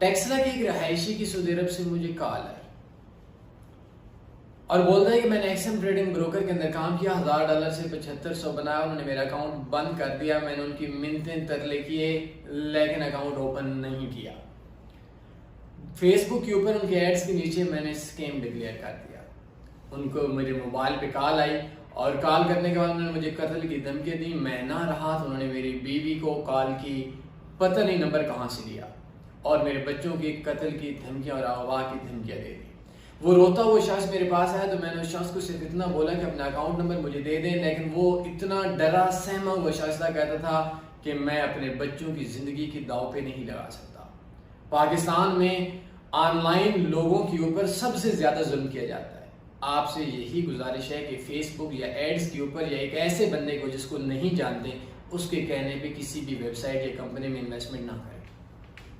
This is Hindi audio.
टेक्सला के एक रहायशी की सऊदी अरब से मुझे कॉल है और बोलता है कि मैंने एक्सएम ट्रेडिंग ब्रोकर के अंदर काम किया, $1000 से 7500 बनाया, उन्होंने मेरा अकाउंट बंद कर दिया। मैंने उनकी मिन्नतें तरले किए लेकिन अकाउंट ओपन नहीं किया। फेसबुक के ऊपर उनके एड्स के नीचे मैंने स्कैम डिक्लेयर कर दिया। उनको मेरे मोबाइल पे कॉल आई और कॉल करने के बाद उन्होंने मुझे कत्ल की धमकी दी। मैं ना रहा तो उन्होंने मेरी बीवी को कॉल की, पता नहीं नंबर कहाँ से लिया, और मेरे बच्चों की कत्ल की धमकियाँ और अगवा की धमकियाँ दे दी। वो रोता हुआ शख्स मेरे पास आया तो मैंने उस शख्स को सिर्फ इतना बोला कि अपना अकाउंट नंबर मुझे दे दें, लेकिन वो इतना डरा सहमा हुआ शख्स था, कहता था कि मैं अपने बच्चों की ज़िंदगी की दाव पे नहीं लगा सकता। पाकिस्तान में ऑनलाइन लोगों के ऊपर सबसे ज़्यादा जुल्म किया जाता है। आपसे यही गुजारिश है कि फेसबुक या एड्स के ऊपर या एक ऐसे बंदे को जिसको नहीं जानते उसके कहने पे किसी भी वेबसाइट या कंपनी में इन्वेस्टमेंट ना करें।